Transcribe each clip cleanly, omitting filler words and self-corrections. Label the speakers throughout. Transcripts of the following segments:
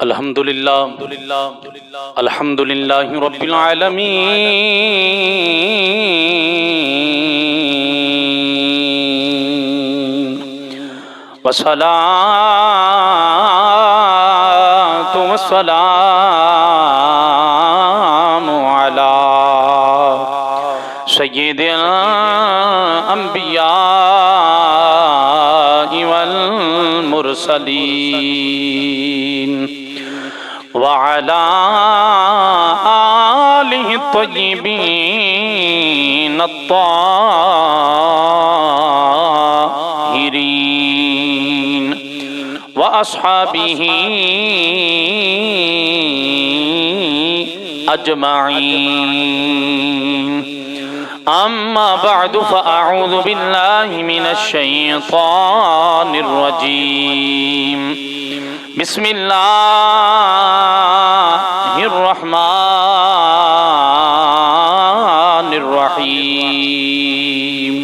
Speaker 1: الحمدللہ الحمدللہ رب العالمین والصلاة والسلام علی سید الانبیاء والمرسلین وعلى آله الطيبين الطاهرين وأصحابه أجمعين أما بعد فأعوذ بالله من الشيطان الرجيم بسم اللہ الرحمن الرحیم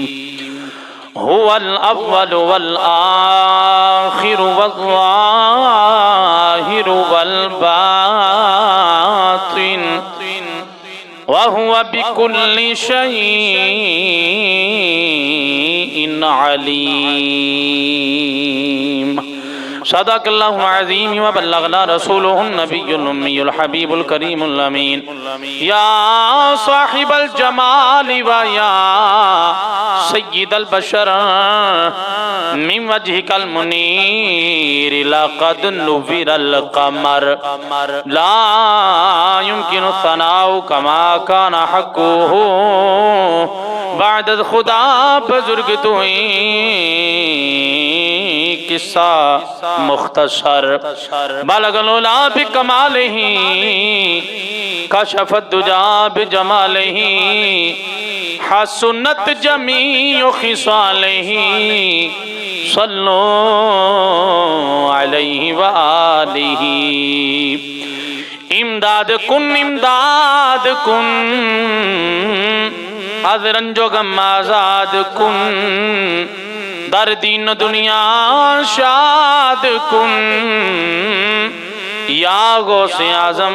Speaker 1: هو الاول والآخر والظاہر والباطن وهو بكل شيء عليم صدق اللہ العظیم وبلغنا رسولہ النبی الأمی الحبیب الکریم الامین یا صاحب الجمال ویا سید البشر من وجهك المنیر لقد نور القمر لا يمكن الثناء كما كان حقه بعد خدا بزرگ توئی قصہ مختصر بلغ العلا بکمالہ کشف الدجا بجمالہ حسنت جمیع خصالہ صلو علیہ وآلہ امداد کن حضرن جو غم آزاد کن در دین و دنیا شاد کن یا غوث اعظم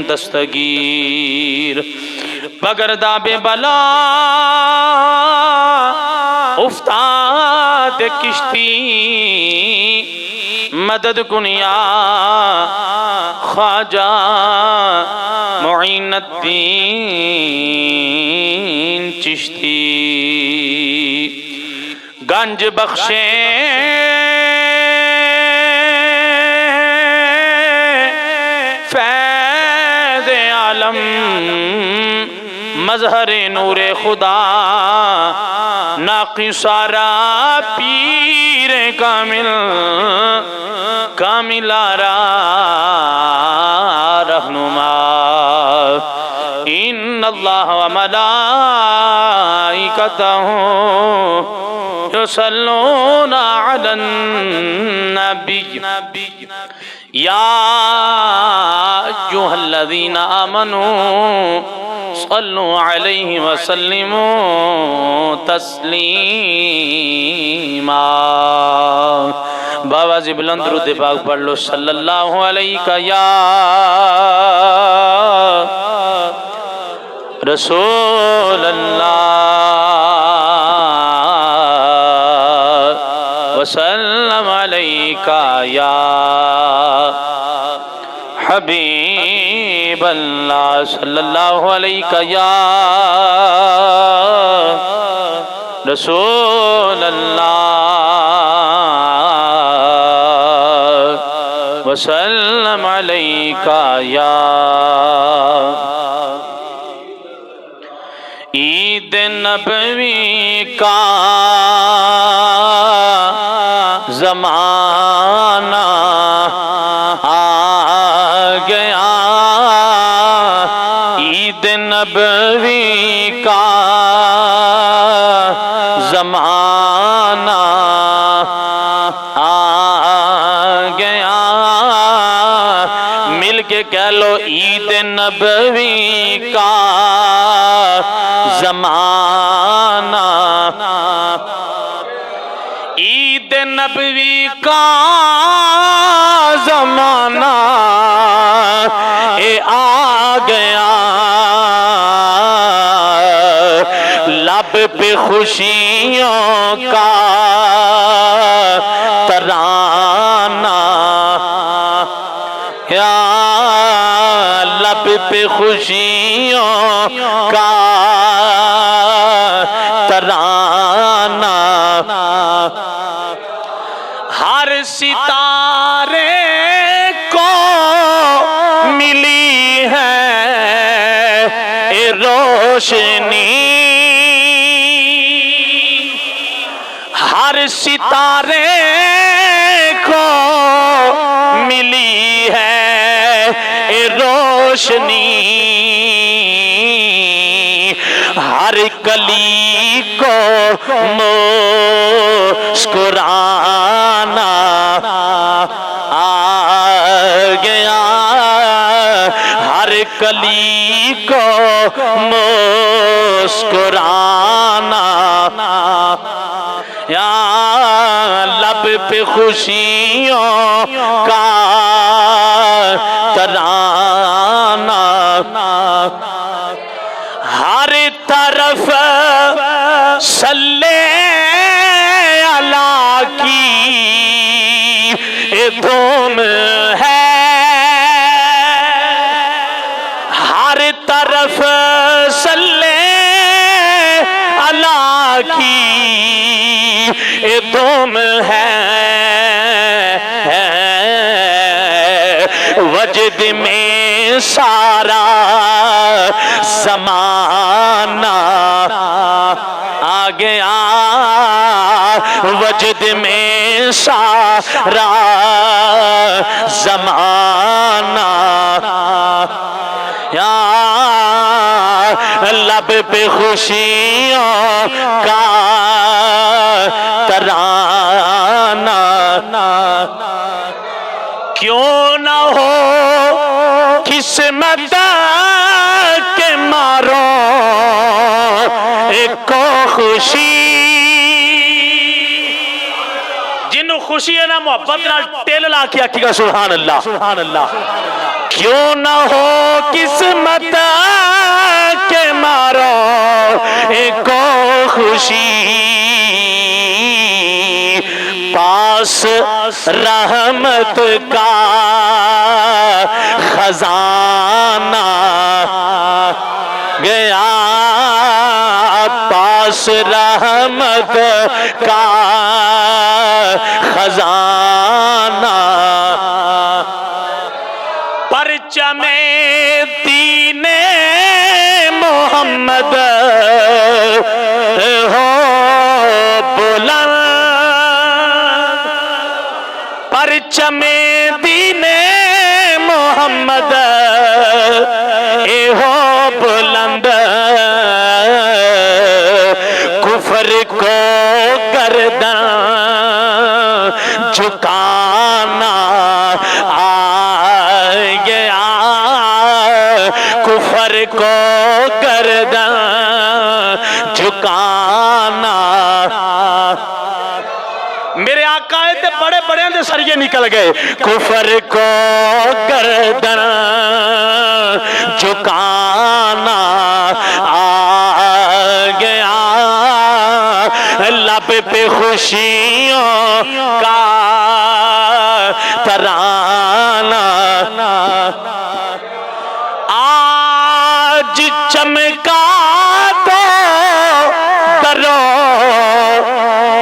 Speaker 1: دستگیر بگرداب بلا افتاد کشتی مدد کن یا خواجہ معین الدین چشتی گنج بخشے فیض عالم مظہر نور خدا ناقی سارا پیر کامل آرا رہنما ان اللہ و ملائکتہ یصلون علی النبی یا ایہا الذین آمنوا صلوا علیہ وسلموا تسلیما بابا جی بلند درود پاک پڑھ لو صلی اللہ علیہ یا رسول اللہ وسلم علیکہ یا حبیب اللہ صلی اللہ علیہ یا رسول اللہ وسلم علیکہ یا عید نبوی کا زمانہ آ گیا عید نبوی کا زمانہ آ گیا مل کے کہہ لو عید نبوی کا زمانہ عید نبوی کا زمانہ آ گیا، لب پہ خوشیوں کا ترانہ، یا لب پہ خوشیوں کا ترانہ، ہر ستارے کو ملی ہے روشنی، ہر ستارے کو ملی ہے روشنی، ہر کلی کو مسکرانا آ گیا، ہر کلی کو مسکرانا، یا لب پہ خوشیوں کا ترانہ، ہر طرف صلی اللہ کی دھوم ہے، ہر طرف صلی اللہ کی دھوم ہے، وجد میں سارا زمانہ آ گیا، وجد میں سارا زمانہ، یا لب پہ خوشیوں کا ترانہ، کیوں نہ ہو قسمت کے ماروں کو خوشی، جنہوں خوشی ہے نا محبت نال ٹیل لا کے آکھے گا سبحان اللہ، سبحان اللہ، کیوں نہ ہو قسمت کے ماروں کو خوشی، پاس رحمت کا خزانہ گیا، پاس رحمت کا خزانہ، پرچم دین محمد ہو بلند، پرچم دین محمد ہو بلند، کفر کو گردن جھکانا آ گیا، کفر کو گردن جھکانا، میرے آقا تے بڑے بڑے دے سریے نکل گئے، کفر کو گردن جھکانا آ گیا، لب پہ خوشیوں کا ترانہ، آج چمکا تو درو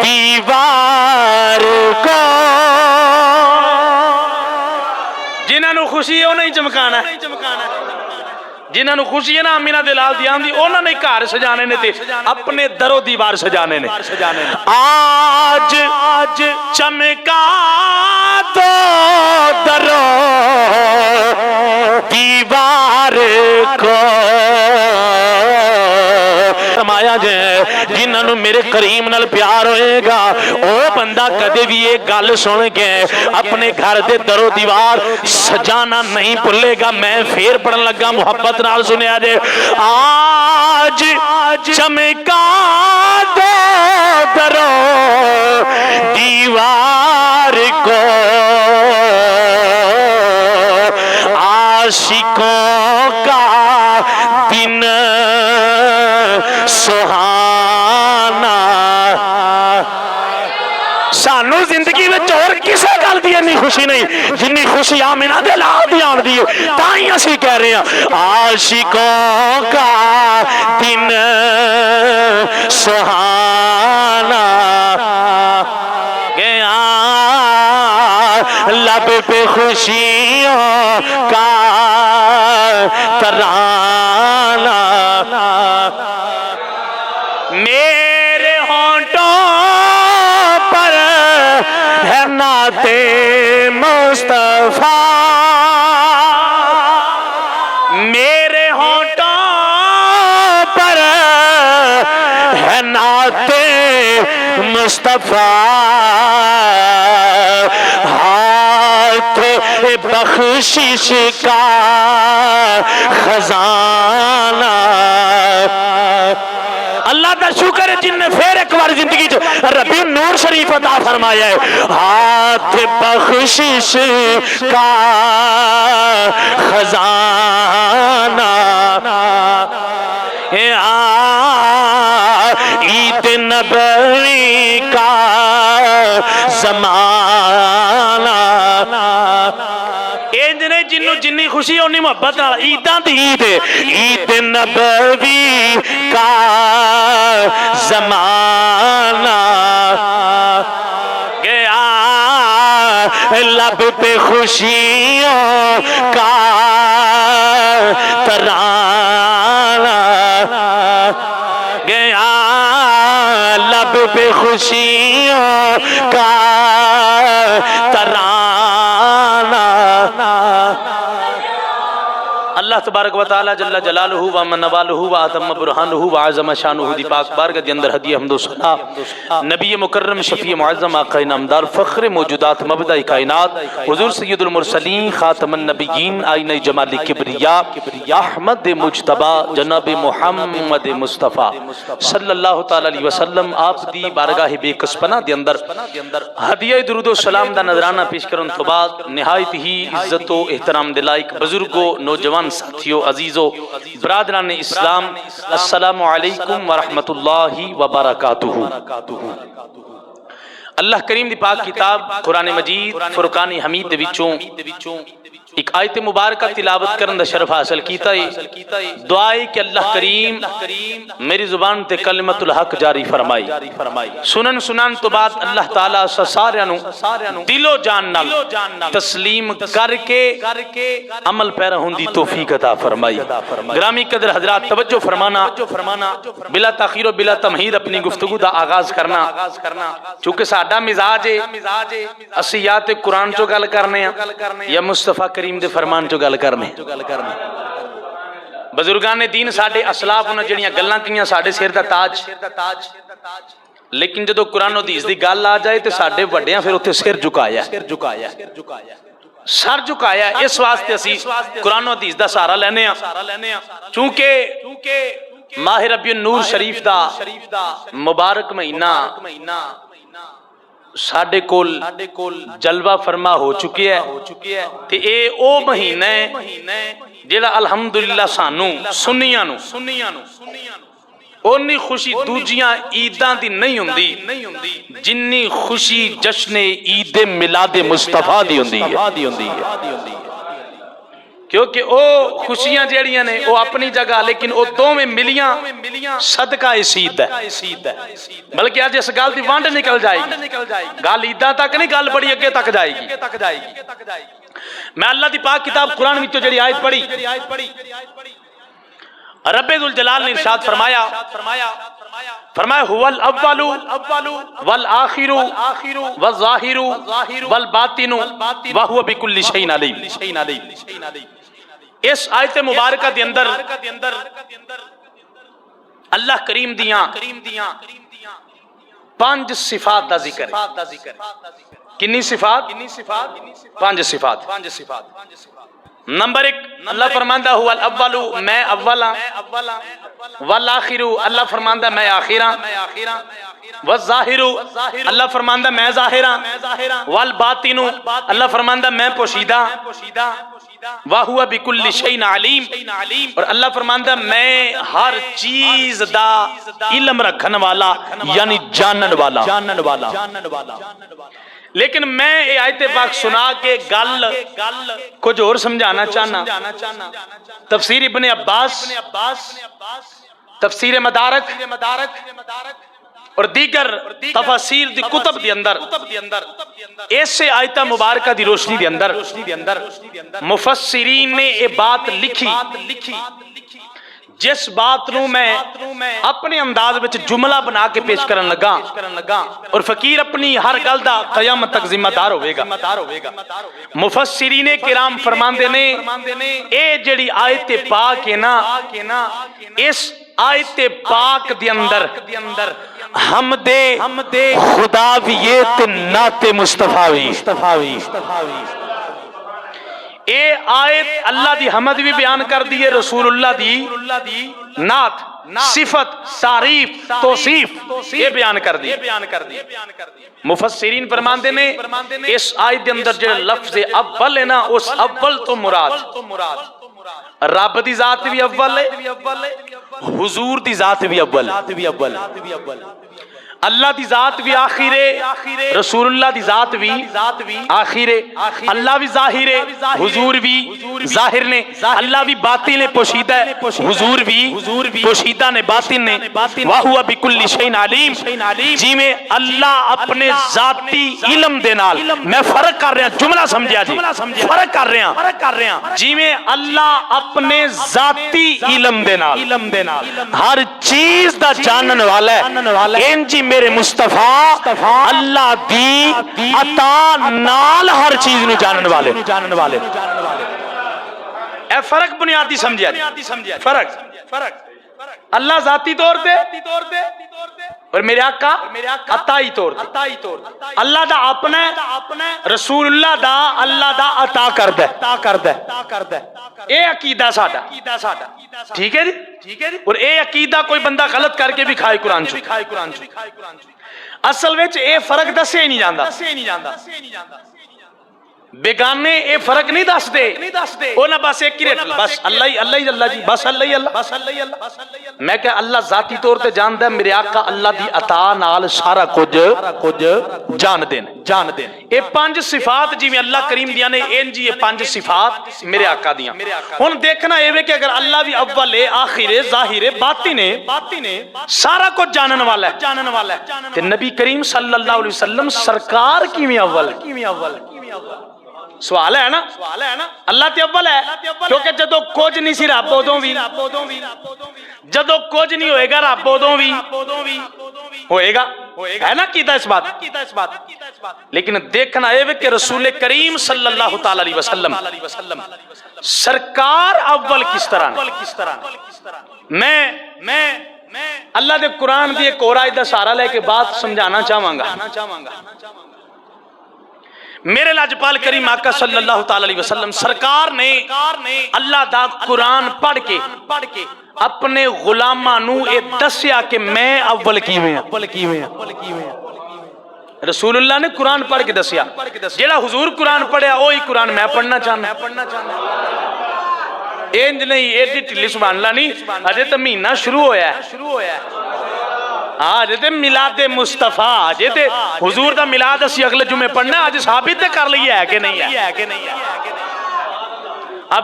Speaker 1: دیوار کو، جنہاں نو خوشی ہے وہ نہیں چمکانا، جنہاں نو خوشی ہے نا امینہ دلال دیان دی انہاں نے گھر سجانے نے تے اپنے در و دیوار سجانے نے، آج چمکا تو در و دیوار کو، فرمایا جائے جنہاں جنہوں میرے کریم نال پیار ہوئے گا او بندہ کدے بھی ایک گل سن کے اپنے گھر دے در و دیوار سجانا نہیں بھولے گا۔ میں پھر پڑھن لگا محبت نال سنیا جے، آج چمکا دو در و دیوار کو عاشقوں کا دن سہانا۔ سانو زندگی میں چور کسے گل دی اتنی خوشی نہیں جنی خوشی آمنہ دے لال دی آن دی تائیں اسی کہہ رہے ہیں عاشقوں کا دن سہانا گیا لب پہ خوشیوں کا ترانہ میرے ہونٹوں پر ہے نعت مصطفیٰ، میرے ہونٹوں پر ہے نعت مصطفیٰ، ہاتھ بخشش کا خزانہ۔ اللہ دا شکر ہے جن نے پھر ایک بار زندگی جو ربیع النور شریف عطا فرمایا ہے، ہاتھ بخشش کا خزانہ۔ عید نبوی کا زمانہ، جنوں جنی خوشی ہونی محبت نال عیداں دی عید ہے، عید نبوی کا زمانہ گیا لب پہ خوشیوں کا ترانہ گیا لب پہ خوشیوں کا ترانہ۔ اللہ تبارک و تعالی جل جلالہ و من نوالہ و اتم برہانہ و عظم شانہ دی پاک بارگاہ کے اندر ہدیہ حمد و ثنا نبی مکرم شفیع معظم آقا انعامدار فخر موجودات مبدع کائنات حضور سید المرسلین خاتم النبیین آئینہ جمال کبریا احمد مجتبی جناب محمد مصطفیٰ صلی اللہ تعالی علیہ وسلم آپ دی بارگاہ بے کسپنہ دے اندر ہدیہ درود و سلام دا نظرانہ پیش کرن تو بعد نہایت ہی عزت و احترام دلائق بزرگو نوجوان ساتھیو عزیزو برادران اسلام السلام علیکم ورحمت اللہ وبرکاتہ۔ اللہ کریم دی پاک کتاب قرآن مجید فرقان حمید دے وچوں ایک آیت مبارکہ تلاوت کرن دا شرف حاصل کیتا ہے، دعائے کہ اللہ کریم میری زبان تے کلمت الحق جاری فرمائی، سنن تو بعد اللہ تعالیٰ ساریانو دل و جان نال تسلیم کر کے عمل پیرا ہوندی توفیق عطا فرمائی۔ گرامی قدر حضرات توجہ فرمانا، بلا تاخیر و بلا تمہید اپنی گفتگو دا آغاز کرنا، چونکہ ساڈا مزاج ہے اسیات قرآن چو گل کرنے یا مصطفیٰ کریم دے فرمان چو گل کرنے۔ بزرگان دین ساڈے اسلاف انہاں جڑیاں گلاں کیاں ساڈے سر دا تاج، لیکن جدو قرآن و حدیث دی گل آ جائے تے ساڈے وڈیاں پھر اوتھے سر جھکایا سر جھکایا۔ اس واسطے اسی قرآن و حدیث دا سہارا لینے ہاں، چونکہ ماہ ربیع النور شریف دا مبارک مہینہ ساڈے کول جلوہ فرما ہو چکی ہے تے اے او مہینہ ہے جیڑا الحمدللہ سانو سنیاں نو اونی خوشی دوجیاں عیداں دی نہیں ہوندی جنی خوشی جشن عید میلاد مصطفیٰ دی ہوندی ہے، کیونکہ او خوشیاں جیڑیاں نے او اپنی جگہ، لیکن او دو میں ملیاں صدقہ اس عید ہے، بلکہ آج اس گال دی وانڈ نکل جائے گی، گال عیدہ تک نہیں، گال بڑی اگے تک جائے گی۔ میں اللہ دی پاک کتاب قرآن میں تو جڑی آیت پڑھی، رب ذوالجلال نے ارشاد فرمایا هو الاول والآخر والظاہر والباطن وهو بكل شيء علیم۔ اس آیت مبارکہ دے اندر اللہ کریم دیاں پانچ صفات دا ذکر ہے. کنی صفات؟ پانچ صفات. نمبر ایک، اللہ فرماندہ ہوا الاول، میں اول ہاں. والآخر، اللہ فرماندہ میں آخر ہاں. والظاہر، اللہ فرماندہ میں ظاہر ہاں. والباطن، اللہ فرماندہ میں پوشیدہ. وَهُوَ بِكُلِّ شَيْءٍ عَلِيمٌ، اور اللہ فرماندہ میں ہر چیز دا علم رکھن والا یعنی جانن والا. لیکن میں یہ آیت پاک سنا کے گل کچھ اور سمجھانا چاہنا. تفسیر ابن عباس، تفسیر مدارک اور دیگر تفاسیر دی کتب دی اندر ایسے آیتہ مبارکہ دی روشنی دی اندر مفسرین نے یہ بات لکھی جس بات نو میں اپنے انداز وچ جملہ بنا کے پیش کرن لگا، اور فقیر اپنی ہر گل دا قیامت تک ذمہ دار ہوئے گا. مفسرین کرام فرماندے نے اے جڑی آیت پاک ہے نا، اس آیت پاک دی اندر حمد خدا بھی یہ نعت مصطفیٰ بھی. اے آیت اللہ دی حمد بھی بیان کر دیئے، رسول اللہ دی نعت، صفت، تعریف، توصیف یہ بیان کر دیئے. مفسرین فرماندے نے اس آیت دے اندر جو لفظ اول ہے نا، اس اول تو مراد رب دی ذات بھی اول ہے، حضور دی ذات بھی اول، اللہ دی ذات بھی آخر ہے، رسول اللہ دی ذات بھی آخر ہے، اللہ بھی ظاہر ہے، حضور بھی ظاہر نے، اللہ بھی باطن نے پوشیدہ ہے، حضور بھی پوشیدہ نے، باطن نے. وَهُوَ بِكُلِّ شَيْءٍ عَلِيمٌ، جی میں اللہ اپنے ذاتی علم دے نال، میں فرق کر رہا ہوں، جملہ سمجھا جی، فرق کر رہا ہوں، جی میں اللہ اپنے ذاتی علم دے نال ہر چیز دا جانن والا ہے، ان جی میرے مصطفیٰ اللہ دی عطا نال ہر چیز نو جانن والے. اے فرق بنیادی سمجھا جی، فرق اللہ ذاتی طور پہ اور میرے آقا عطائی طور پہ. اللہ دا اپنا ہے، رسول اللہ دا اللہ دا عطا کردہ. اے عقیدہ ساڈا، ٹھیک ہے جی. اور اے عقیدہ کوئی بندہ غلط کر کے بھی کھائے قرآن چو. اصل وچ اے فرق دسے نہیں جاندا. بیگانے اے فرق نہیں دس دے، وہ نہ بس ایک ریٹ، بس اللہ جی، بس اللہ. میں کہ اللہ ذاتی طور تے جاندہ ہے، میرے آقا اللہ دی عطا نال سارا کچھ جان دین. اے پانچ صفات جی میں اللہ کریم دیا نے، این جی یہ پانچ صفات میرے آقا دیا. ہن دیکھنا اے وے کہ اگر اللہ بھی اول ہے، آخر ہے، ظاہر ہے، باطن ہے، سارا کچھ جانن والا ہے، تے نبی کریم صلی اللہ علیہ وسلم سرکار کیویں اول سوال ہے نا، اللہ تے اول ہے کیونکہ جدو کچھ نہیں سی رب ادوں بھی، جدو کچھ نہیں ہوئے گا رب ادوں بھی ہوئے گا، ہے نا کیتا اس بات. لیکن دیکھنا ہے کہ رسول کریم صلی اللہ تعالی علیہ وسلم سرکار اول کس طرح. میں اللہ دے قرآن دی ایک اور آیت دا سہارا لے کے بات سمجھانا چاہواں گا. میرے لاجپال کریم آقا صلی اللہ تعالی علیہ وسلم سرکار نے اللہ دا قرآن پڑھ کے اپنے غلاماں نو اے دسیا کہ میں اول کیویں ہاں. رسول اللہ نے قرآن پڑھ کے دسیا، جیڑا حضور قرآن پڑھیا وہی قرآن میں پڑھنا چاہنا. اینج نہیں، ایڈی ٹلی سبحان اللہ نہیں، اجے تو مہینہ شروع ہویا ہے. ہاں جیتے میلاد مصطفیٰ، جیتے حضور دا میلاد اسی اگلے جمعے پڑھنا، آج ثابت کر لیا ہے کہ نہیں ہے.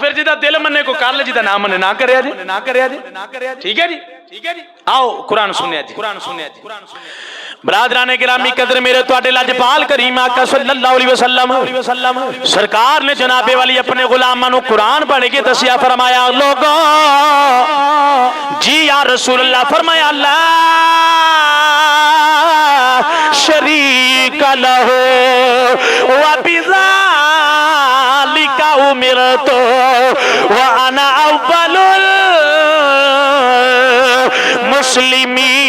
Speaker 1: پھر جیتا دل مننے کو کر لے، جیتا نہ مننے نہ کریا جی. ٹھیک ہے جی، آؤ قرآن سنیا جی. برادران گرامی قدر میرے تواڈے لاجپال کریم آقا صلی اللہ علیہ وسلم سرکار نے جناب والی اپنے غلاماں نو قرآن پڑھ کے دسیا، فرمایا لوگوں جی یا رسول اللہ، فرمایا اللہ شریک لہ وبذالک امرت وانا اول المسلمین.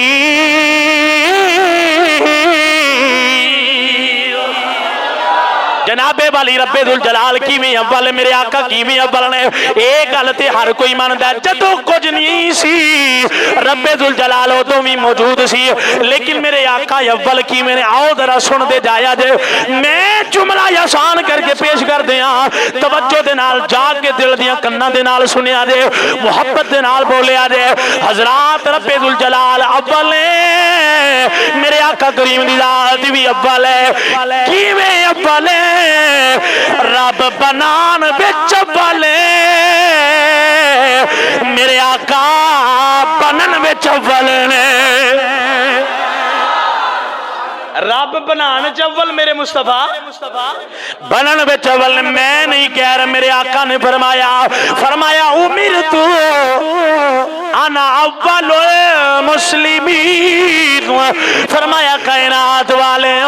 Speaker 1: جناب والی رب ذل جلال کیویں اول میرے آقا کیویں اول نے اے گل تے ہر کوئی مندا ہے جدوں کچھ نہیں سی رب ذل جلال ادوں بھی موجود سی لیکن میرے آقا اول کیویں نے آؤ ذرا سن دے جایا جے میں جملہ آسان کر کے پیش کر دیاں توجہ دے نال جا کے دل دیاں کناں دے نال سنیا جے محبت دے نال بولیا جے حضرات رب ذل جلال اول ہے میرے آقا کریم دی ذات بھی اول ہے کیویں اول ہے رب بنان وچ اول ہے میرے آقا بنن وچ اول نے رب بنان چول میرے مصطفیٰ بنن وچ اول میں نہیں کہہ رہا میرے آقا نے فرمایا امرت انا اول المسلمین فرمایا کائنات والے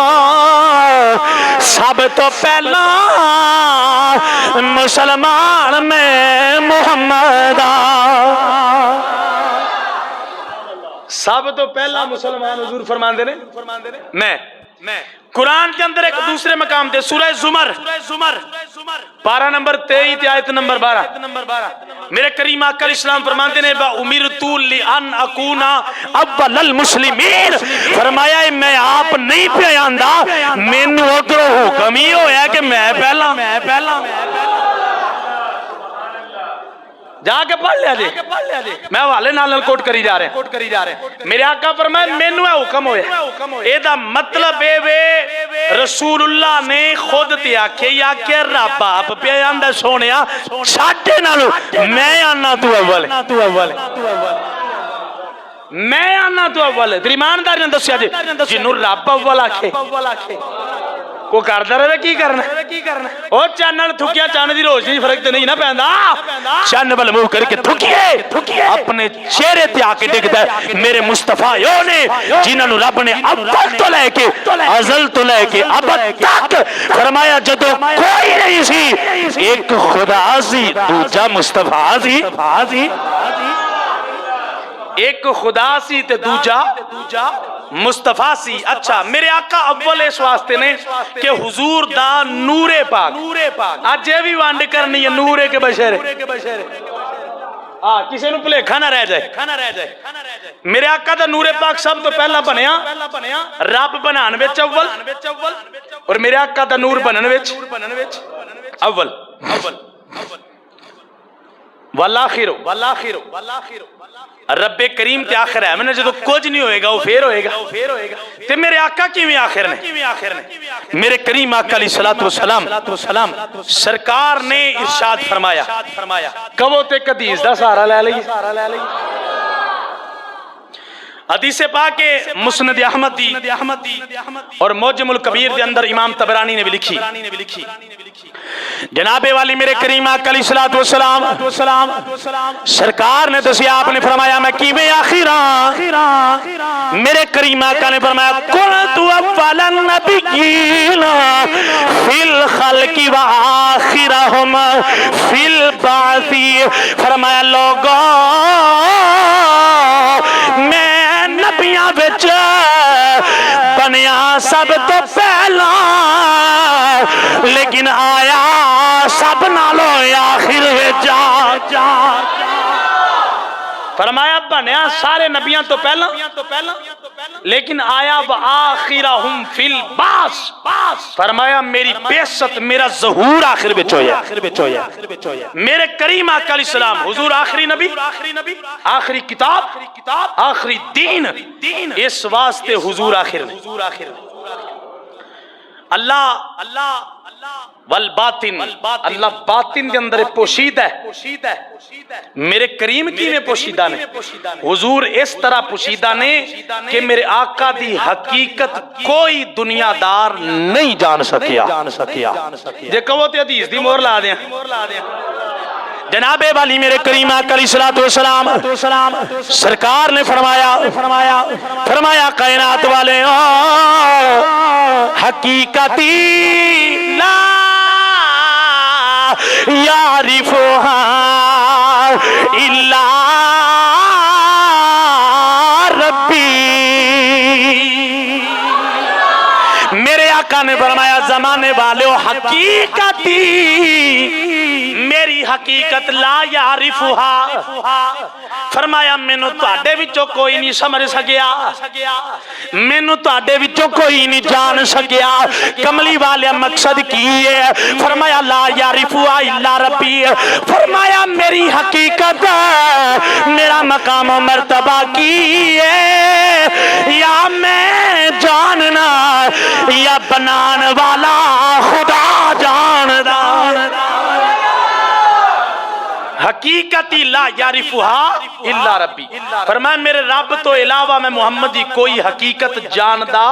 Speaker 1: سب تو پہلا مسلمان میں محمد سب تو پہلا مسلمان حضور فرماندے نے میں قرآن کے اندر ایک دوسرے مقام دے سورہ زمر پارہ نمبر 23 تے آیت نمبر 12 میرے کریم آقا علیہ السلام فرماندے نے امرتو لئن اکونا اول المسلمین فرمایا میں آپ نہیں پہ آندا مینوں ادھروں حکم ہی ہویا کہ میں پہلا جا کے پڑھ لیا جی میں حوالے نال کوٹ کری جا رہے ہیں میرے آقا فرمایا مینوں اے حکم ہویا اے دا مطلب اے وے رسول اللہ نے خود تے آکھیا رب آپ پہ آندا سونیا ساڈے نالوں میں آنا تو اول میں آنا تو اول تیری ایمانداری نے دسیا جی جنوں رب اول آکھے کو کردا رہے کی کرنا او چانن تھکیا چان دی روشنی فرق تے نہیں نہ پیندا چن ول منہ کر کے تھکیے اپنے چہرے تے آ کے ڈگدا ہے میرے مصطفیٰ یو نے جنہاں نوں رب نے اول تو لے کے ازل تو لے کے ابد تک فرمایا جدوں کوئی نہیں سی ایک خدا سی دوجا مصطفیٰ سی ایک خدا سی تے دوجا مصطفیٰ سی اچھا میرے آقا اول اس واسطے نے کہ حضور دا نور پاک آج یہ بھی وانڈ کرنی ہے نور کے بشر کسی نو پلیکھا نہ رہ جائے میرے آقا دا نور پاک سب تو پہلا بنیا رب بنان وچ اول اور میرے آقا دا نور بنن وچ اول والآخر رب کریم تے آخر ہے میں نے جدو کچھ نہیں ہوئے گا وہ پھر ہوئے گا تے میرے آقا کیویں آخر نے میرے کریم آقا علیہ السلام سرکار نے ارشاد فرمایا کہو تے حدیث دا سہارا لے لئی حدیث پاک مسند احمد اور معجم الکبیر دے اندر امام طبرانی نے بھی لکھی جناب والی میرے کریم آقا علیہ السلام سرکار نے دسیا آپ نے فرمایا میں کیویں آخراں میرے کریم آقا نے فرمایا کنت اول النبیین فی الخلق و آخرہم فی البعث فرمایا لوگوں میں نبیاں وچ بنیا سب تو پہلا لیکن آیا سب نالوں آخر وچ فرمایا بنیا سارے نبیاں تو پہلا لیکن آیا وآخرہم فی البعث فرمایا میری بعثت میرا ظہور آخر وچ ہویا میرے کریم آقا علیہ السلام حضور آخری نبی آخری کتاب آخری دین اس واسطے حضور آخر اللہ والباطن اللہ باطن کے اندر پوشیدہ ہے میرے کریم کی میں پوشیدہ نے حضور اس طرح پوشیدہ نے کہ میرے آقا دی حقیقت کوئی دنیا دار نہیں جان سکیا جے کہو تے حدیث دی مور لا دیں جناب والی میرے کریم آقا علیہ السلام سرکار نے فرمایا کائنات والے حقیقتی لا یعرفها الا ربی میرے آقا نے فرمایا زمانے والے حقیقتی میری حقیقت لا یعرفہا، فرمایا مینوں تواڈے وچوں کوئی نہیں سمجھ سکیا، مینوں تواڈے وچوں کوئی نہیں جان سکیا۔ کملی والے مقصد کی ہے؟ فرمایا لا یعرفہا الا ربی، فرمایا میری حقیقت میرا مقام و مرتبہ کی ہے، یا میں جاننا یا بنان والا خدا جاندا۔ حقیقتی لا یعرفہا الا ربی، فرمایا میرے رب تو علاوہ میں محمدی کوئی حقیقت جاندا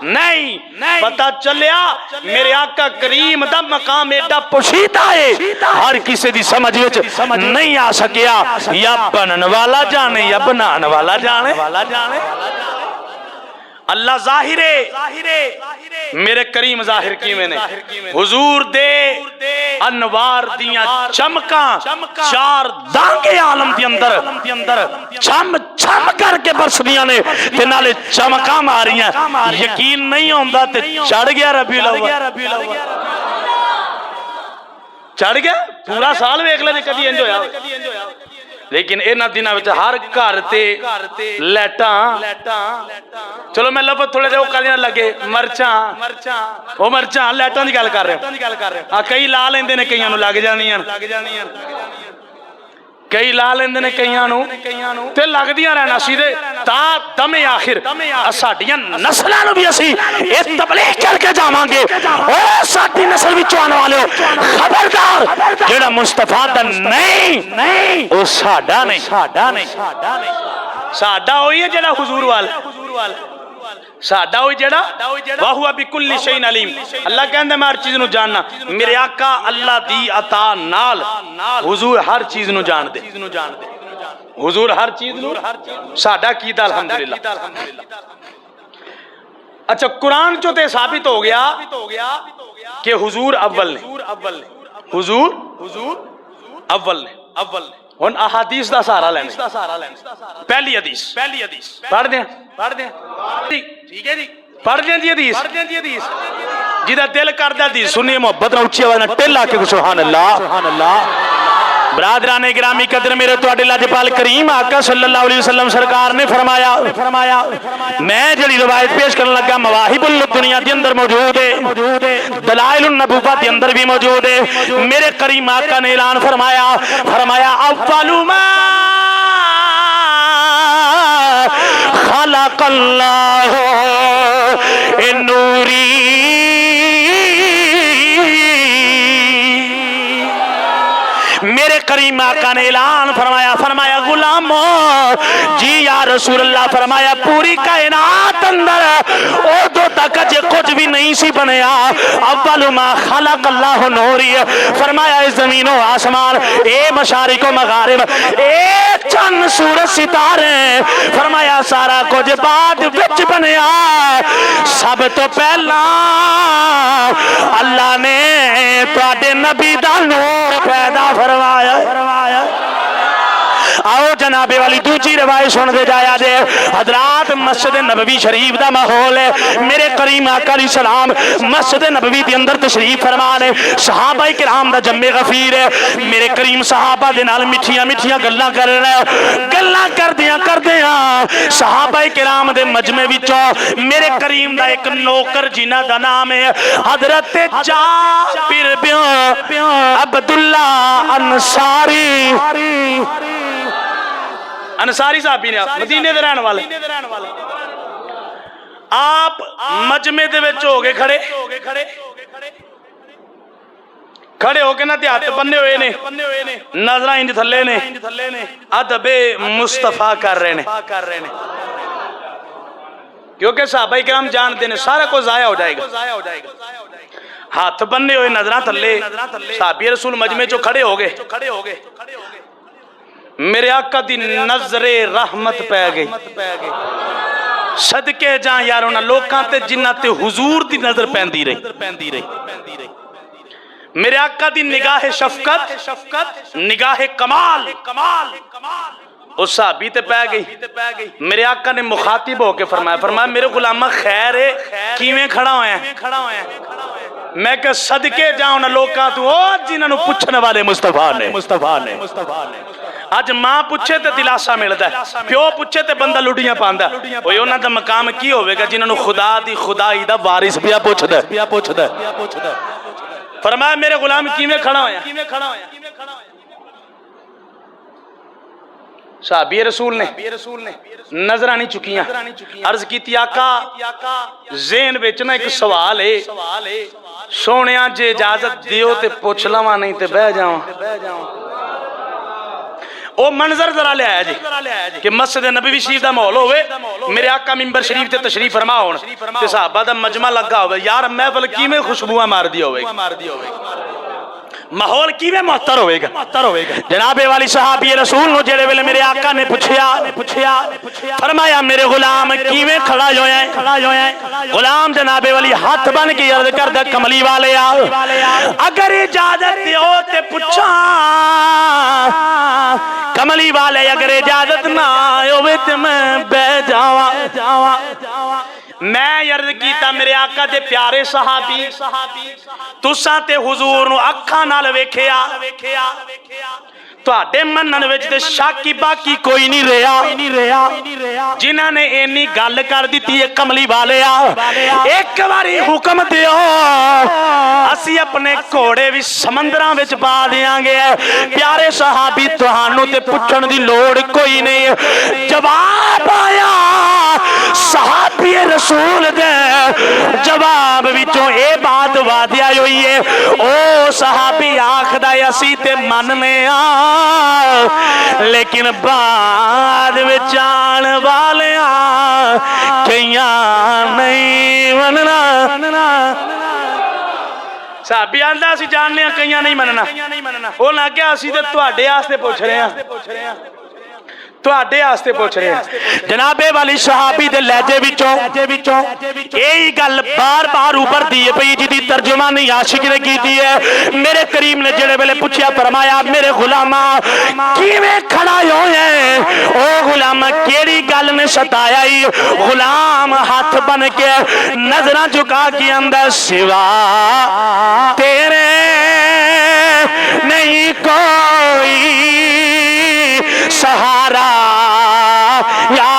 Speaker 1: نہیں۔ پتہ چلیا میرے آقا کریم دا مقام ایڈا پوشیدہ ہے، ہر کسی دی سمجھ وچ نہیں آ سکیا، یا بنن والا جانے یا بنان والا جانے۔ اللہ ظاہر ہے، میرے کریم ظاہر کی میں نے حضور دے انوار دیاں چمکاں چار دانگے عالم دی اندر چھم چھم کر کے برسدیاں نے تے نالے چمکاں ماریاں، یقین نہیں ہوندا تے چڑھ گیا ربیع الاول، چڑھ گیا پورا سال ویکھ لے کدی انج ہویا۔ لیکن اینا دنوں وچ ہر گھر تے لیٹاں، چلو میں لفظ تھوڑے دے اوکا دینا لگے مرچاں، وہ مرچاں لیٹاں دی گل کر رہے ہیں، کئی لا لیندے نے کئیاں نوں لگ جانیاں، کئی لا لیندے نے کئیاں نوں تے لگ دیاں رہنا سیدھے تا دم آخر ساڈیاں نسلاں نوں بھی اسی اے تبلیغ کر کے جاواں گے۔ او ساڈی نسل وچوں آنے والے خبردار، جڑا مصطفیٰ دا نہیں او ساڈا نہیں، ساڈا ہوئی ہے جڑا حضور والا، ساڈا ہوئی جڑا وَهُوَ بِكُلِّ شَيْءٍ عَلِيمٌ۔ اللہ کہندے میں ہر چیز نو جاننا، میرے آقا اللہ دی عطا نال حضور ہر چیز نو جان دے، حضور ہر چیز نو ساڈا کیتا الحمدللہ۔ اچھا قرآن چو تے ثابت ہو گیا کہ حضور اول نے، حضور اول نے۔ ہن احادیث دا سہارا لینا، پہلی حدیث پڑھ دیں، ٹھیک ہے جی، پڑھ دیں جی حدیث، جیدہ دل کردہ حدیث سنیے محبت نہ اچھی آواز نہ ٹیلا کہ سبحان اللہ۔ برادران گرامی قدر میرے تو اڈلہ جپال کریم آقا صلی اللہ علیہ وسلم سرکار نے فرمایا میں جڑی روایت پیش کرنے لگا مواہب الدنیا دی اندر موجود ہے، دلائل النبوہ دی اندر بھی موجود ہے۔ میرے کریم آقا نے اعلان فرمایا اول ما خلق اللہ نوری، میرے کریم آقا نے اعلان فرمایا غلامو جی یا رسول اللہ، فرمایا پوری کائنات اندر اودو تک جے کچھ بھی نہیں سی بنیا، اول ما خلق اللہ نوری، فرمایا اس زمین و آسمان، اے مشارق و مغارب، اے چند سورج ستارے، فرمایا سارا کچھ بعد وچ بنیا، سب تو پہلا اللہ نے تواڈے نبی دا نور پیدا فرمایا۔ آؤ جناب والی دوسری روایت سن دے جایا دے۔ حضرات مسجد نبوی شریف دا ماحول ہے، میرے کریم آقا علیہ السلام مسجد نبوی دے اندر تشریف فرمانے، صحابہ کرام دا جمع غفیر ہے، میرے کریم صحابہ دے نال مٹھیاں گلاں کر رہے، گلاں کر دیاں صحابہ کرام دے مجمع وچوں میرے کریم دا ایک نوکر جنہ دا نام ہے حضرت جابر بن عبداللہ انصاری صاحبی نے مدینے دے رہن والے، آپ مجمع دے وچ ہو گئے کھڑے ہو کے نہ تے ہاتھ بننے ہوئے نے، نظراں انج تھلے نے، ادب مصطفیٰ کر رہے نے، کیونکہ صحابہ کرام جانتے ہیں سارا کو ضائع ہو جائے گا، ہاتھ بننے ہوئے نظراں تھلے، صحابی رسول مجمع چو کھڑے ہو گئے، میرے آقا دی نظر رحمت پہ گئی، صدقے جان یاروں نہ لوکاں تے جنہ تے حضور دی نظر پیندی رہی، میرے آقا دی نگاہ شفقت، نگاہ کمال اس صحابی تے پہ گئی۔ میرے آقا نے مخاطب ہو کے فرمایا میرے غلامہ خیر ہے کیویں کھڑا ہوئے ہیں، میں کہ صدقے جاؤں نہ لوکاں تو او جنہاں نو پوچھنے والے مصطفیٰ نے اج ماں پوچھے تے دلاسا ملدا ہے، پیو پوچھے تے بندہ لڈیاں پاندا ہے۔ اوہ انہاں دا مقام کی ہوے گا جنہاں نو خدا دی خدائی دا وارث پیا پوچھدا ہے۔ فرمایا میرے غلام کیویں کھڑا ہویا؟ صحابی رسول نے نظرہ نہیں چکیاں، عرض کی آقا ذہن بیچنا ایک سوال ہے، سونیاں جے اجازت دیو تے پوچھ لواں نہیں تے بہ جاؤں۔ او منظر ذرا لے آیا جی کہ مسجد نبوی شریف دا ماحول ہوئے، میرے آقا منبر شریف تے تشریف فرما ہون تے صحابہ دا مجمع لگا ہوئے، یار محفل کیویں خوشبوواں مار دی ہوئے، ماحول کیویں معطر ہوئے گا۔ جناب والی صحابی رسول نو جڑے ویلے میرے آقا نے پوچھیا فرمایا میرے غلام کیویں کھڑا ہویا ہے؟ غلام جناب والی ہاتھ بن کے عرض کردا کملی والے آ اگر اجازت دیو تے پوچھاں، کملی والے اگر اجازت نہ ہوے تے میں بہ جاواں۔ میں عرض کیتا میرے آقا دے پیارے صحابی تساں تے حضور نو اکھاں نال ویکھیا، تواڈے منن وچ تے شک باقی کوئی نہیں رہیا، جنہاں نے اینی گل کر دتی ہے کملی والے ایک باری حکم دیو اسی اپنے گھوڑے بھی سمندراں وچ پا دیاں گے۔ پیارے صحابی تہانوں تے پوچھن دی لوڑ کوئی نہیں، جواب آیا صحابی رسول دے جواب وچوں اے بات وادیا ہوئی ہے، او صحابی آکھدا اسی تے مننے لیکن بعد وچ آن والیاں کئیاں نہیں مننا۔ صحابی آندا اسی جاننے کئیاں نہیں مننا، او نہ کہ اسی تے تواڈے واسطے پوچھ رہے ہیں، تواڈے واسطے پوچھ رہے ہیں۔ جناب والی صحابی دے لہجے وچوں یہی گل بار بار اوپر دی پئی جی دی ترجمانی عاشق نے کیتی ہے۔ میرے کریم نے جڑے ویلے پوچھیا فرمایا میرے غلاماں کیویں کھڑا ہوئے؟ او غلام کیڑی گل نے ستایا ای؟ غلام ہاتھ بن کے نظراں جھکا کے اندر سوا تیرے نہیں کوئی سہارا یا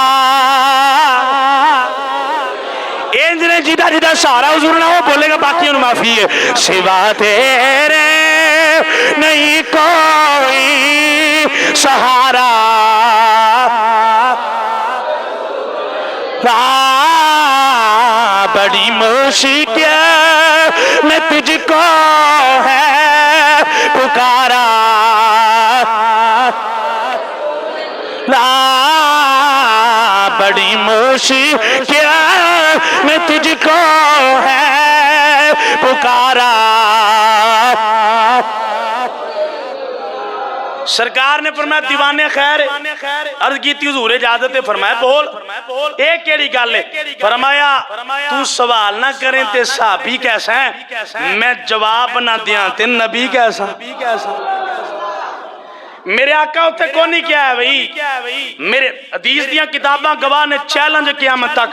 Speaker 1: انجنے جیدہ جیدہ سہارا حضور نہ ہو بولے گا باقی ان معافی ہے، سوا تیرے نہیں کوئی سہارا بڑی مشکل میں تجھ کو ہے پکارا، بڑی مشکل میں تجھ کو ہے پکارا۔ سرکار نے فرمایا دیوانے خیر، عرض کی تھی حضور اجازت ہے، فرمایا بول ایک کیڑی گل ہے؟ فرمایا تو سوال نہ کریں تے صحابی کیسا ہے، میں جواب نہ دیاں تے نبی کیسا۔ میرے آقا ہوتے کونی کیا ہے بھئی، میرے حدیث دیاں کتاباں گواہ نے چیلنج قیامت تک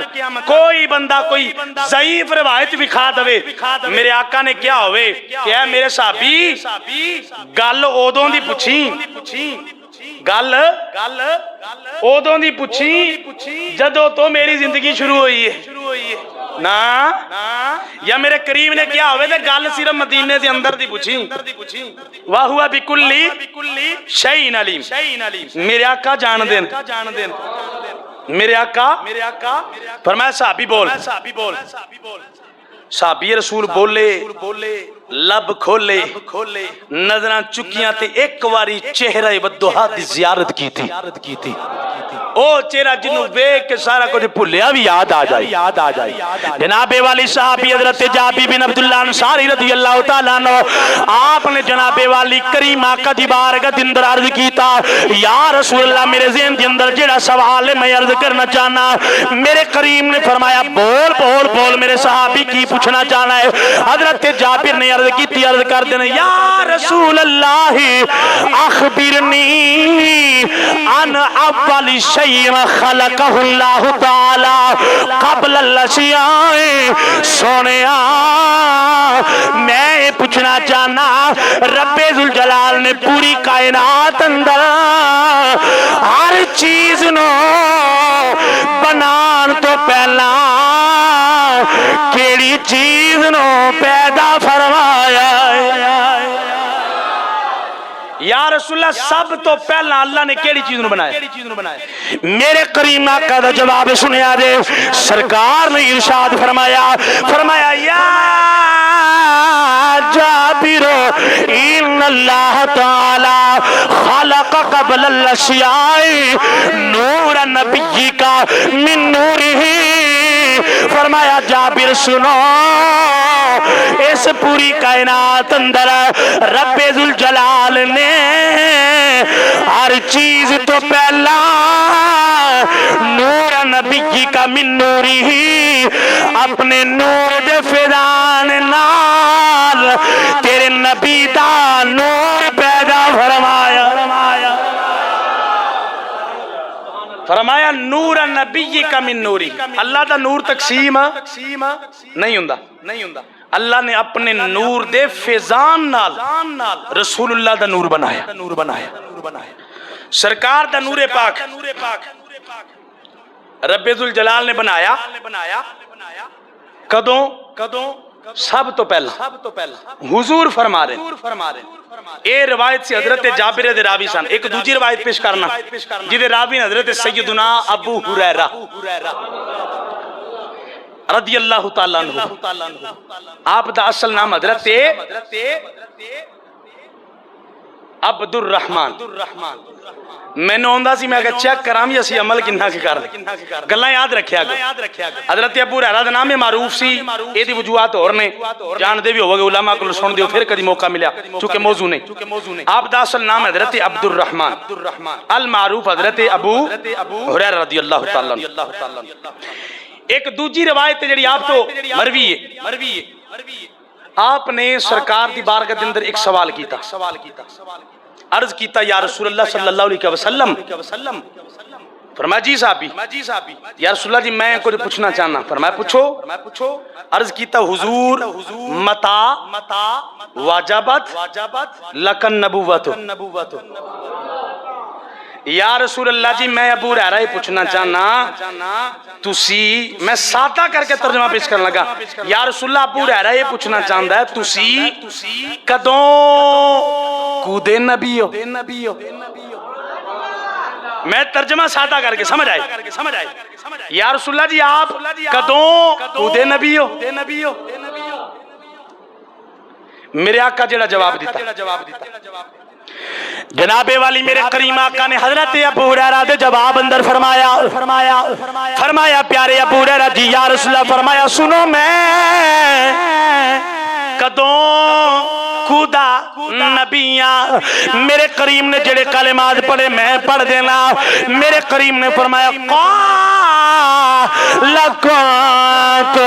Speaker 1: کوئی بندہ کوئی ضعیف روایت بکھا دوے، میرے آقا نے کیا ہوئے کہ اے میرے صحابی گل اودوں دی پوچھی، گل اودوں دی پوچھی جدوں تو میری زندگی شروع ہوئی ہے نا، یا میرے کریم نے کیا ہوئے تھے گل صرف مدینے دے اندر دی پوچھی، وَهُوَ بِكُلِّ شَيْءٍ عَلِيمٌ۔ میرے آقا جان دین، میرے آقا فرمایا صحابی بول، صحابی رسول بولے لب کھولے نظران چکیاں تے ایک واری چہرہ بدوہا دی زیارت کی تھی، او چہرہ جنہوں بیک کے سارا کچھ بھولیا بھی یاد آ جائی۔ جناب والی صحابی حضرت جابر بن عبداللہ انصاری رضی اللہ تعالیٰ عنہ آپ نے جناب والی کریم آقا دی بارگاہ دے اندر عرض کیتا یا رسول اللہ میرے ذہن دے اندر جڑا سوال ہے میں عرض کرنا چاہنا۔ میرے کریم نے فرمایا بول میرے صحابی کی پوچھنا چاہنا ہے؟ حضرت جابر نے عرض کی عرض کر دینا یا رسول اللہ اخبرنی عن اول شیء خلقہ اللہ تعالی قبل الاشیاء سونیا میں پوچھنا چاہنا رب ذوالجلال نے پوری کائنات اندر ہر چیز نو بنان تو پہلا کیڑی چیز نو پیدا فرمایا یا رسول اللہ سب تو پہلا اللہ نے کیڑی چیز نو بنایا میرے کریم آقا دا جواب سنیا دے سرکار نے ارشاد فرمایا یا جابر ان اللہ تعالی خلق قبل الاشیاء نور نبی کا من نورہ فرمایا جابر سنو اس پوری کائنات اندر رب ذوالجلال نے ہر چیز تو پہلا نور نبی کا من نوری اپنے نور دے فیضان نال تیرے نبی دا نور پیدا فرمایا نور نبی کا من نوری اللہ دا نور تقسیم نہیں ہوندا اللہ نے اپنے نور دے فیضان نال رسول اللہ دا نور بنایا سرکار دا نور پاک رب ذوالجلال نے بنایا کدوں سب تو پہلا حضور فرما رہے اے روایت سے حضرت جابر دے راوی سن ایک دوسری روایت پیش کرنا جدے راوی حضرت سیدنا ابو ہریرہ رضی اللہ تعالیٰ عنہ آپ دا اصل نام حضرت عبد الرحمن میں نے ہوندہ سی میں اگر چیک کرام یا سی عمل کنہا کی کر گلہ یاد رکھیا گا حضرت ابو ہریرہ دا نام معروف سی اے دی وجوہات اور نے جان دے بھی ہوگا علماء کو سن دیو پھر کدی موقع ملیا چونکہ موضوع نہیں آپ دا اصل نام حضرت عبد الرحمن المعروف حضرت ابو ہریرہ رضی اللہ تعالیٰ عنہ ایک دوجی روایت جڑی آپ تو مروی ہے آپ نے سرکار دی بارگاہ دے اندر ایک سوال کیتا عرض کیتا یا رسول اللہ صلی اللہ علیہ وسلم فرمایا جی صاحبی یا رسول اللہ جی میں کچھ پوچھنا چاہنا فرمایا پوچھو عرض کیتا حضور متا واجبت لکن نبوت یا رسول اللہ جی میں ابو ہریرہ ہی پوچھنا چاہنا تسی میں سادہ کر کے ترجمہ پیش کرنے لگا یا رسول اللہ ابو ہریرہ یہ پوچھنا چاہتا ہے تسی کدوں کودے نبی ہو میں ترجمہ سادہ کر کے سمجھ آئے یا رسول اللہ جی آپ کدوں کودے نبی ہو میرے آقا جڑا جواب دیتا جناب والی میرے کریم آقا نے حضرت ابو ہریرہ دے جواب اندر فرمایا پیارے ابو ہریرہ جی یا رسول اللہ فرمایا سنو میں کدوں خدا نبیاں میرے کریم نے جڑے کلمات پڑھے میں پڑھ دینا میرے کریم نے فرمایا لَكُنْتُ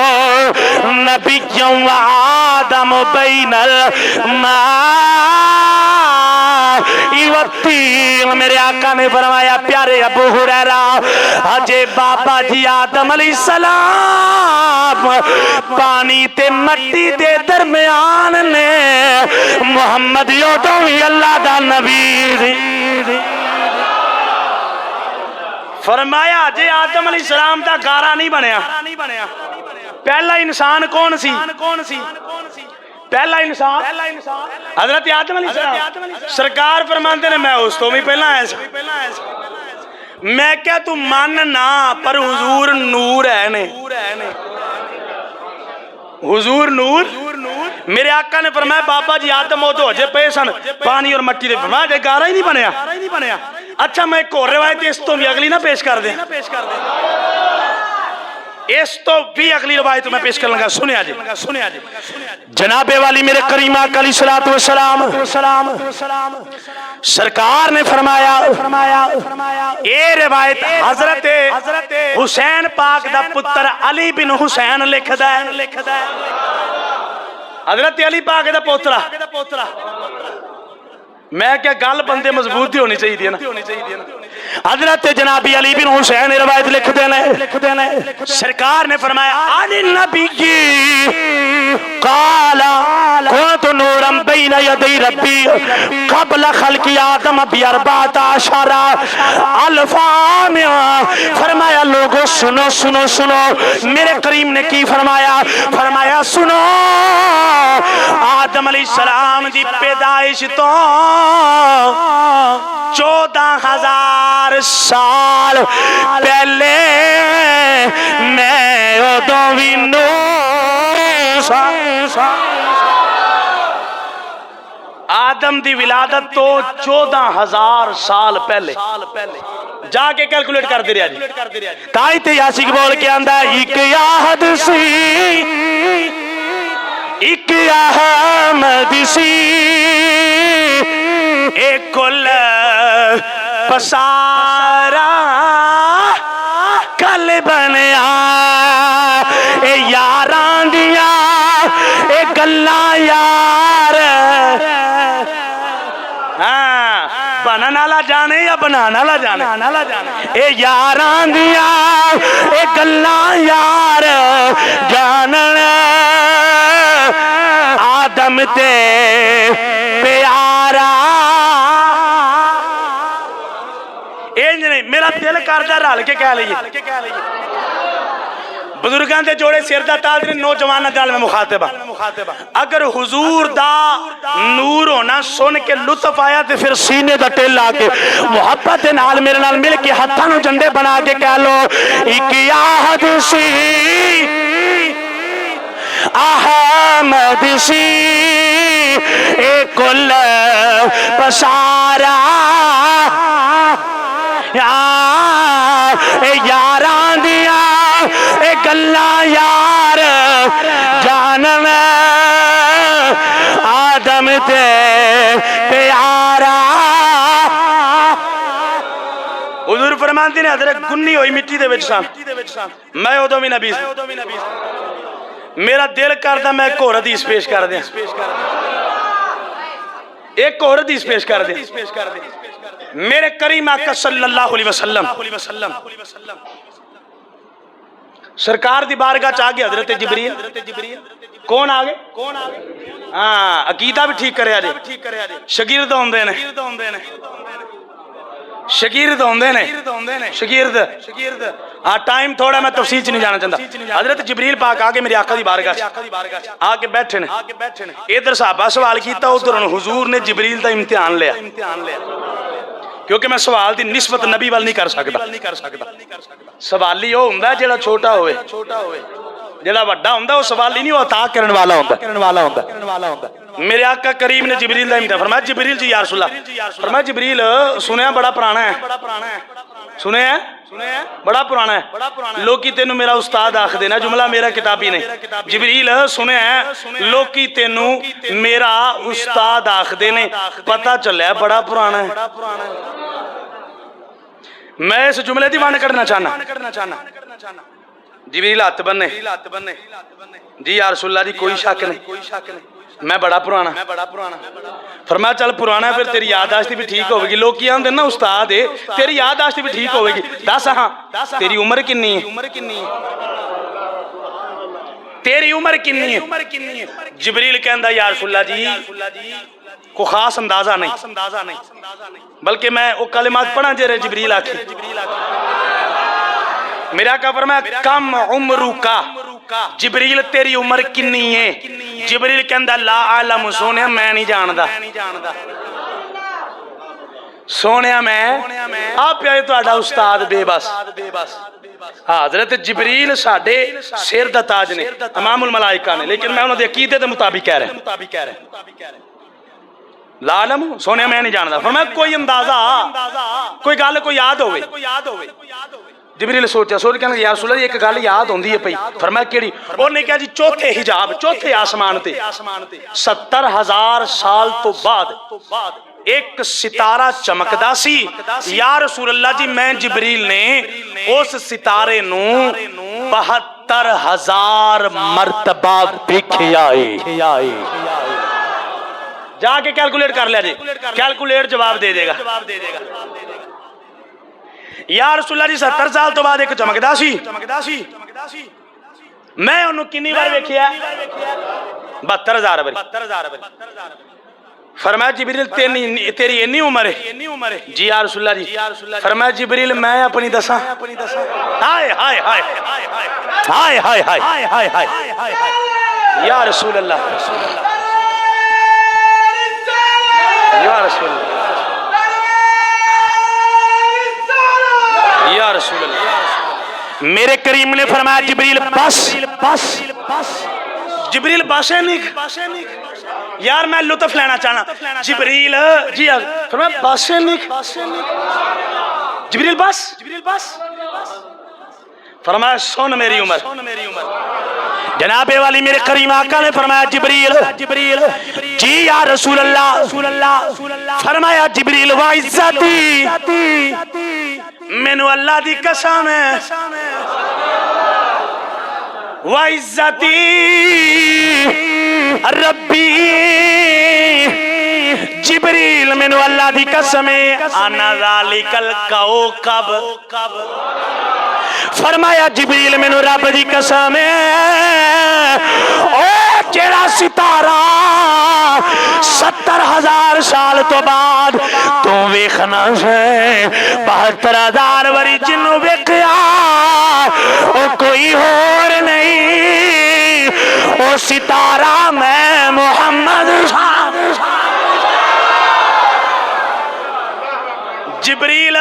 Speaker 1: نَبِيًّا وَآدَمُ بَيْنَ میرے آقا نے فرمایا پیارے ابو ہریرہ اجے بابا جی آدم علیہ السلام پانی تے مٹی دے درمیان نے محمد یودوں ہی اللہ دا نبی فرمایا جے آدم علیہ السلام دا گارا نہیں بنیا پہلا انسان کون سی پہلا انسان حضرت آدم علیہ السلام سرکار فرماتے ہیں میں اس تو بھی پہلا آیا سا میں کیا تو ماننا پر حضور نور ہے نے حضور نور میرے آقا نے فرمایا بابا جی آدم ہو تو اجے پے سن پانی اور مٹی دے فرمایا جے گارا ہی نہیں بنیا اچھا میں ایک اور روایت اس تو بھی اگلی نہ پیش کر دیں اس تو بھی اگلی روایت میں پیش کرنے لگا سنیا جی جناب والی میرے کریم آقا علیہ السلام سرکار نے فرمایا اے روایت حضرت حسین پاک دا پتر علی بن حسین لکھ دا ہے حضرت علی پاک دا پوترا میں کیا گل بندے مضبوط ہی ہونی چاہیے نا حضرت جنابی علی بن حسین روایت لکھ دینا سرکار نے فرمایا علی نبی قال كنت نورا بین یدی ربی قبل خلق آدم ب14 الف عام فرمایا لوگو سنو سنو سنو میرے کریم نے کی فرمایا سنو آدم علیہ السلام دی پیدائش تو 14,000 سال پہلے میں ادوں بھی نور آدم دی ولادت تو 14,000 سال پہلے جا کے کیلکولیٹ کر دے رہا جی تائی تے یاسک بول کے آندہ ایک یاہد سی ایک احمد سی ایک کل پسارا کل بنیا اے یاران دیا اے گلہ یار بنا نالا جانے یا بنا نالا جانے اے یاران دیا اے گلہ یار جانن آدم تے پیارا میرا دل کردہ رل کے کہہ لئیے بزرگان دے جوڑے سر دا تاج نے نوجوان دل میں مخاطبہ اگر حضور دا نور ہونا سن کے لطف آیا تو پھر سینے دا ٹل آکے محبت نال میرے نال مل کے ہتھانوں جنڈے بنا کے کہہ لو ایک یاہد سی احمد سی ایک کل پسارا اے یاران دیا اے گلہ یار جانن آدم تے پیارا حضور فرماندے نے حضرت گنی ہوئی مٹی دے وچ سان میں ادوں بھی نبی میرا دل کردہ میں ایک اور حدیث پیش کر دیں ایک اور حدیث پیش کر دیں میرے کریم آقا صلی اللہ علیہ وسلم سرکار دی بارگاہ چاہ گئے حضرت جبریل کون آگے عقیدہ بھی ٹھیک کرے آجے شگیرد ہوندے نے شگیرد ٹائم تھوڑا میں تفصیل نہیں جانا چاہتا حضرت جبریل پاک آگے میری آقا دی بارگاہ آگے بیٹھے نے ادھر صحابہ سوال کیتا ادھر حضور نے جبریل دا امتحان لیا کیونکہ میں سوال دی نسبت نبی وال نہیں کر سکتا سوالی ہو ہندہ جیڑا چھوٹا ہوئے جیڑا بڑا ہندہ وہ سوالی نہیں ہوتا کرن والا ہندہ میرے آقا کریم نے جبریل دا امتحان فرمایا جبریل جی یا رسول اللہ فرمایا جبریل سنیا بڑا پرانا ہے سنیا بڑا پرانا ہے لوکی تینوں میرا استاد آخ دینا جملہ میرا کتابی نہیں جبریل سنے ہیں لوکی تینوں میرا استاد آخ دینے پتہ چلے بڑا پرانا ہے میں اس جملے دیوانے کرنا چاہنا جبریل ہاتھ بننے جی یا رسول اللہ جی کوئی شک نہیں میں بڑا پرانا فرمایا چل پرانا ہے پھر تیری یادداشت بھی ٹھیک ہوگی لوگ کیا ہم دینا استاد ہے تیری یادداشت بھی ٹھیک ہوگی دس ہاں تیری عمر کنی ہے تیری عمر کنی ہے جبریل کہندہ یا رسول اللہ جی کو خاص اندازہ نہیں بلکہ میں وہ کلمات پڑھا جے رہے جبریل آکھے میرا کہا فرمایا کم عمرو کا جبریل تیری عمر کنی ہے جبریل کہندہ لا عالم سونیا میں نہیں جاندہ سونیا میں آپ پیائے تو آڈا استاد بے بس حضرت جبریل ساڑھے سیر دا تاج نے امام الملائکہ نے لیکن میں انہوں نے عقیدے دے مطابق کہہ رہے ہیں لا عالم سونیا میں نہیں جاندہ فرمایا کوئی اندازہ کوئی گالے کو یاد ہوئے جبریل سوچا کہنا یا رسول اللہ ایک گل یاد ہوندی ہے پئی فرمایا کیڑی اور نے کہا جی چوتھے حجاب چوتھے آسمان تے 70,000 سال تو بعد ایک ستارہ چمکدا سی یا رسول اللہ جی میں جبریل نے اس ستارے نو 72 72,000 مرتبہ بکھیائے. جا کے کیلکولیٹ کر لیا جی, کیلکولیٹ جواب دے دے گا. یا رسول اللہ جی 70 سال تو بعد ایک چمکدا سی, میں انہوں کنی بار ویکھیا 72,000 بار. فرمایا جبریل تیری اتنی عمر ہے؟ جی یا رسول اللہ جی. فرمایا جبریل میں اپنی دساں. ہائے ہائے ہائے ہائے ہائے ہائے ہائے یا رسول اللہ, یا رسول اللہ, یا رسول اللہ. میرے کریم نے فرمایا جبریل بس. جبریل بس ہے نہیں یار, میں لطف لینا چاہنا. جبریل جی فرمایا بس ہے نہیں. جبریل بس. فرمایا سن میری عمر. جناب والی میرے کریم آقا نے فرمایا جبریل جی یا رسول اللہ. فرمایا جبریل وعزتی, مینو اللہ دی قسم ہے, وعزتی ربی, جبریل مینو اللہ دی قسم ہے, انا ذالک الکوکب. فرمایا جبریل مینو رب دی قسم ہے, او جیڑا ستارہ 70,000 سال تو بعد تو ویکھنا ہے 72,000 وری جنوں ویکھیا او کوئی اور نہیں, او ستارہ میں محمد جبریل.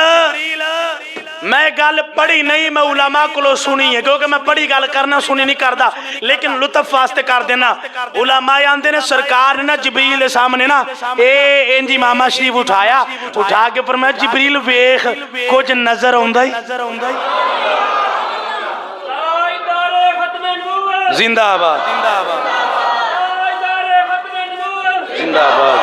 Speaker 1: میں گل پڑھی نہیں, میں علماء کو سنی ہے, کیونکہ میں پڑھی گل کرنا سنی نہیں کردا, لیکن لطف واسطے کر دینا. علماء آندے نے سرکار نے نا جبریل دے سامنے نا انجی ماما شریف اٹھا کے فرمایا جبریل ویکھ کچھ نظر آوندا ہی. زندہ آباد, زندہ آباد.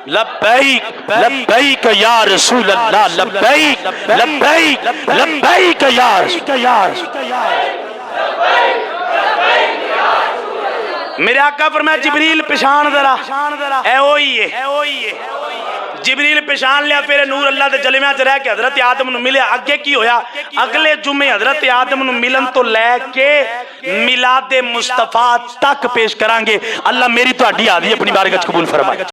Speaker 1: لبیک لبیک یا رسول اللہ, لبیک لبیک لبیک یا رسول اللہ. میرے آقا فرمایا جبریل پشان ذرا, اے وہی ہے. جبریل پشان لیا, پھر نور اللہ دے جلویاں چ رہ کے حضرت آدم نو ملے. اگے کی ہویا, اگلے جمعے حضرت آدم نو ملن تو لے کے میلاد مصطفیٰ تک پیش کرانگے. اللہ میری تو ہڈی آدھی اپنی بارگاہ قبول فرمائے.